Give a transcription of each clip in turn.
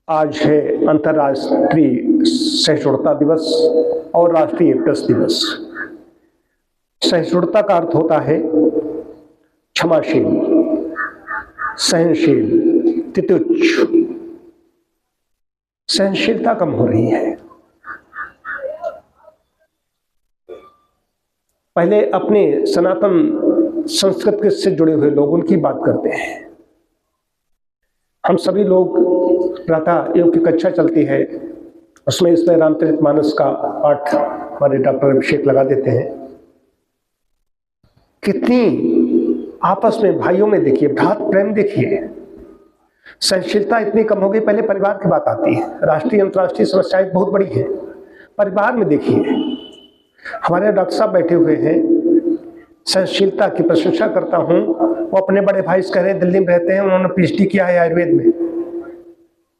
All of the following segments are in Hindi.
आज है अंतर्राष्ट्रीय सहिष्णुता दिवस और राष्ट्रीय प्रेस दिवस। सहिष्णुता का अर्थ होता है क्षमाशील, सहनशील, तितिक्ष। सहनशीलता कम हो रही है। पहले अपने सनातन संस्कृति से जुड़े हुए लोग उनकी बात करते हैं। हम सभी लोग प्रातः योग की कक्षा चलती है, उसमें इसमें रामचरितमानस का पाठ हमारे डॉक्टर अभिषेक लगा देते हैं। कितनी आपस में भाइयों में देखिए, भ्रात प्रेम देखिए। सहनशीलता इतनी कम हो गई। पहले परिवार की बात आती है। राष्ट्रीय अंतर्राष्ट्रीय समस्याएं बहुत बड़ी हैं। परिवार में देखिए, हमारे डॉक्टर साहब बैठे हुए हैं, सहनशीलता की प्रशंसा करता हूं। वो अपने बड़े भाई से कह रहे हैं, दिल्ली में रहते हैं, उन्होंने पीएचडी किया है आयुर्वेद में,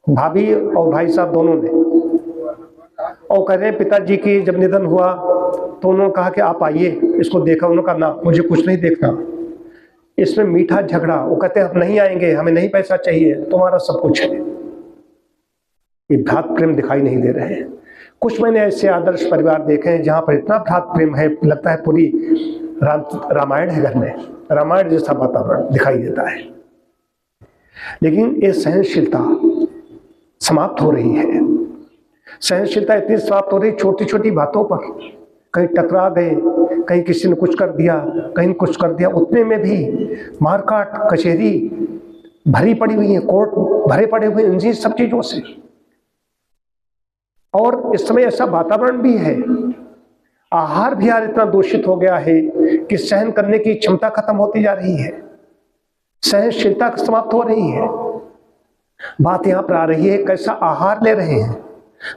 भाभी और भाई साहब दोनों ने। और कह रहे हैं पिताजी की जब निधन हुआ तो उन्होंने कहा कि आप आइए, इसको देखा। उन्होंने कहा ना, मुझे कुछ नहीं देखना, इसमें मीठा झगड़ा। वो कहते हैं हम नहीं आएंगे, हमें नहीं पैसा चाहिए, तुम्हारा सब कुछ है। ये भ्रात प्रेम दिखाई नहीं दे रहे हैं। कुछ मैंने ऐसे आदर्श परिवार देखे हैं जहां पर इतना भ्रात प्रेम है, लगता है पूरी रामायण है घर में, रामायण जैसा वातावरण दिखाई देता है। लेकिन ये सहनशीलता समाप्त हो रही है। सहनशीलता इतनी समाप्त हो रही, छोटी छोटी बातों पर कहीं टकरा गए, कहीं किसी ने कुछ कर दिया, कहीं कुछ कर दिया, उतने में भी मारकाट, कचहरी भरी पड़ी हुई है, कोर्ट भरे पड़े हुए इन सब चीजों से। और इस समय ऐसा वातावरण भी है, आहार विहार इतना दूषित हो गया है कि सहन करने की क्षमता खत्म होती जा रही है, सहनशीलता समाप्त हो रही है। बात यहां पर आ रही है कैसा आहार ले रहे हैं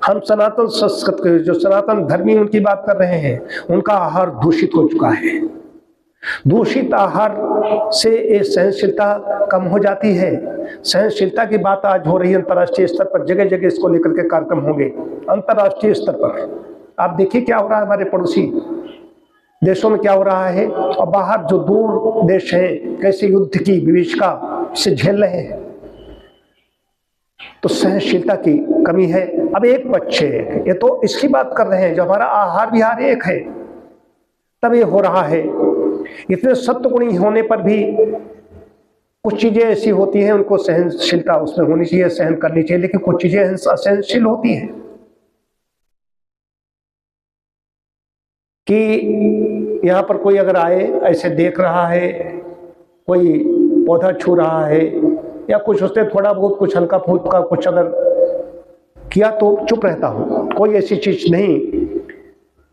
हम। सनातन संस्कृति जो सनातन धर्मी उनकी बात कर रहे हैं, उनका आहार दूषित हो चुका है। दूषित आहार से ये सहनशीलता कम हो जाती है। सहनशीलता की बात आज हो रही है अंतर्राष्ट्रीय स्तर पर, जगह जगह इसको लेकर के कार्यक्रम होंगे अंतर्राष्ट्रीय स्तर पर। आप देखिए क्या हो रहा है हमारे पड़ोसी देशों में, क्या हो रहा है, और बाहर जो दूर देश हैं कैसे युद्ध की विभीषिका से झेल रहे हैं। तो सहनशीलता की कमी है। अब एक बच्चे, ये तो इसकी बात कर रहे हैं जो हमारा आहार विहार एक है, तब ये हो रहा है। इतने सत्वगुणी होने पर भी कुछ चीजें ऐसी होती हैं, उनको सहनशीलता उसमें होनी चाहिए, सहन करनी चाहिए, लेकिन कुछ चीजें असहनशील होती हैं कि यहाँ पर कोई अगर आए, ऐसे देख रहा है, कोई पौधा छू रहा है या कुछ उसने थोड़ा बहुत कुछ हल्का फुल्का कुछ अगर किया तो चुप रहता हूं, कोई ऐसी चीज नहीं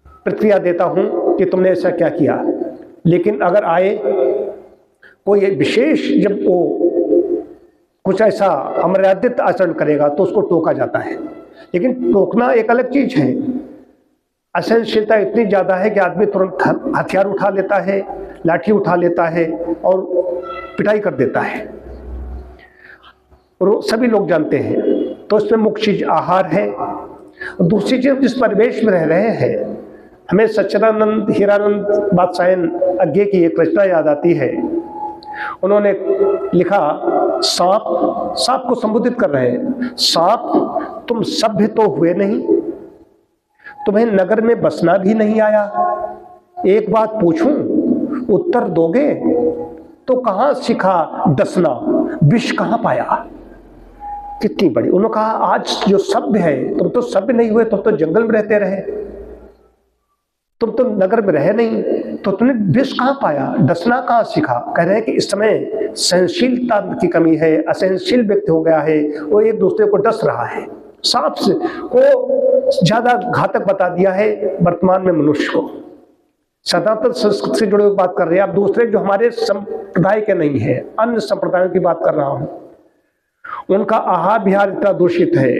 प्रतिक्रिया देता हूं कि तुमने ऐसा क्या किया। लेकिन अगर आए कोई विशेष, जब वो कुछ ऐसा अमर्यादित आचरण करेगा तो उसको टोका जाता है। लेकिन टोकना एक अलग चीज है। असहनशीलता इतनी ज्यादा है कि आदमी तुरंत हथियार उठा लेता है, लाठी उठा लेता है और पिटाई कर देता है, और सभी लोग जानते हैं। तो इसमें मुख्य चीज आहार है। दूसरी चीज, जिस परिवेश में रह रहे हैं, हमें सच्चिदानंद हीरानंद बादशाहन अज्ञे की एक रचना याद आती है। उन्होंने लिखा, सांप को संबोधित कर रहे हैं, सांप तुम सभ्य तो हुए नहीं, तुम्हें नगर में बसना भी नहीं आया। एक बात पूछूं, उत्तर दोगे तो कहां सीखा डसना, विष कहां पाया। कितनी बड़ी। उन्होंने कहा आज जो सभ्य है, तुम तो सभ्य नहीं हुए, तुम तो जंगल में रहते रहे, तुम तो नगर में रहे नहीं, तो तुमने विष कहां पाया, डसना कहां सीखा। कह रहे हैं कि इस समय सहनशीलता की कमी है, असहनशील व्यक्ति हो गया है, वो एक दूसरे को डस रहा है। सांप से को ज्यादा घातक बता दिया है वर्तमान में मनुष्य को। सनातन संस्कृति से जुड़े हुए बात कर रहे हैं। अब दूसरे जो हमारे संप्रदाय के नहीं है, अन्य संप्रदायों की बात कर रहा हूं, उनका आहार विहार इतना दूषित है,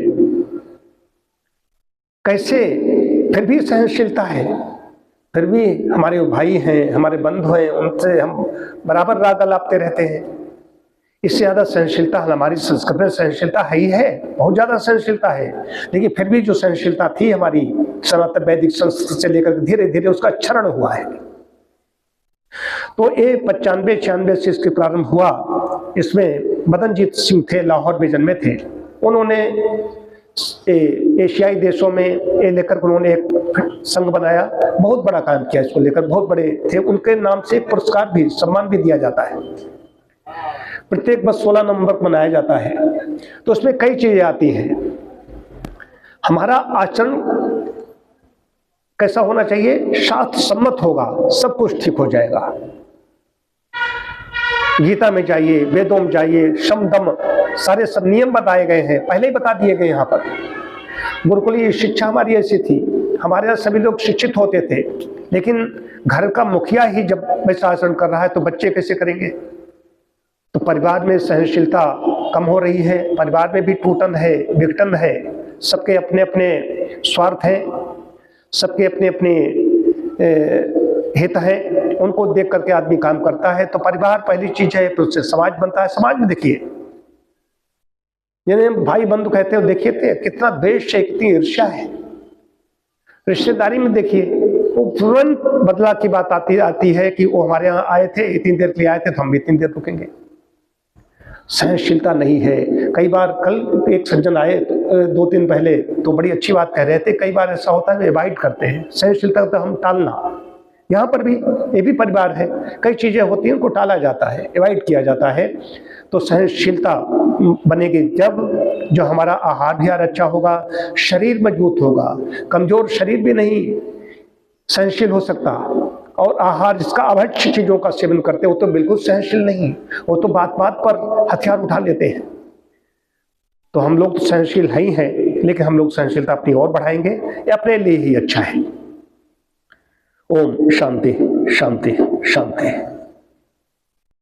कैसे फिर भी सहनशीलता है, फिर भी हमारे भाई हैं, हमारे बंधु हैं, उनसे हम बराबर राग अलापते रहते हैं। इससे ज्यादा सहनशीलता हमारी संस्कृति में सहनशीलता है ही है, बहुत ज्यादा सहनशीलता है। लेकिन फिर भी जो सहनशीलता थी हमारी सनातन वैदिक संस्कृति से लेकर धीरे धीरे उसका क्षरण हुआ है। तो ये 95-96 से इसके प्रारंभ हुआ। इसमें मदनजीत सिंह थे, लाहौर में जन्मे थे, उन्होंने एशियाई देशों में ये लेकर उन्होंने एक संघ बनाया, बहुत बड़ा काम किया इसको लेकर, बहुत बड़े थे। उनके नाम से एक पुरस्कार भी, सम्मान भी दिया जाता है, प्रत्येक वर्ष 16 नवंबर को मनाया जाता है। तो उसमें कई चीजें आती हैं। हमारा आचरण कैसा होना चाहिए? शास्त्र सम्मत होगा, सब कुछ ठीक हो जाएगा। गीता में जाइए, वेदों में जाइए, शम दम सारे सब नियम बताए गए हैं, पहले ही बता दिए गए। यहाँ पर गुरुकुलीय शिक्षा हमारी ऐसी थी, हमारे यहाँ सभी लोग शिक्षित होते थे, लेकिन घर का मुखिया ही जब वैसा आचरण कर रहा है तो बच्चे कैसे करेंगे? तो परिवार में सहनशीलता कम हो रही है, परिवार में भी टूटन है, विघटन है, सबके अपने अपने स्वार्थ हैं, सबके अपने अपने हित है, उनको देख करके आदमी काम करता है। तो परिवार पहली चीज है, फिर उससे समाज बनता है। समाज में देखिए, जिन्हें भाई बंधु कहते हो, देखिए कितना द्वेष है, कितनी ईर्ष्या है। रिश्तेदारी में देखिए, वो तुरंत बदला की बात आती है कि वो हमारे यहाँ आए थे, इतनी देर के लिए आए थे तो हम भी इतनी देर रुकेंगे। सहनशीलता नहीं है। कई बार, कल एक सज्जन आए 2 दिन पहले, तो बड़ी अच्छी बात कह रहे थे। कई बार ऐसा होता है एवॉइड करते हैं, सहनशीलता तो हम टालना। यहाँ पर भी ये भी परिवार है, कई चीजें होती हैं उनको टाला जाता है, एवॉइड किया जाता है। तो सहनशीलता बनेगी जब जो हमारा आहार विहार अच्छा होगा, शरीर मजबूत होगा। कमजोर शरीर भी नहीं सहनशील हो सकता। और आहार जिसका अवश्य चीजों का सेवन करते हो तो बिल्कुल सहनशील नहीं, वो तो बात बात पर हथियार उठा लेते हैं। तो हम लोग तो सहनशील ही हैं, लेकिन हम लोग सहनशीलता अपनी और बढ़ाएंगे, ये अपने लिए ही अच्छा है। ओम शांति शांति शांति।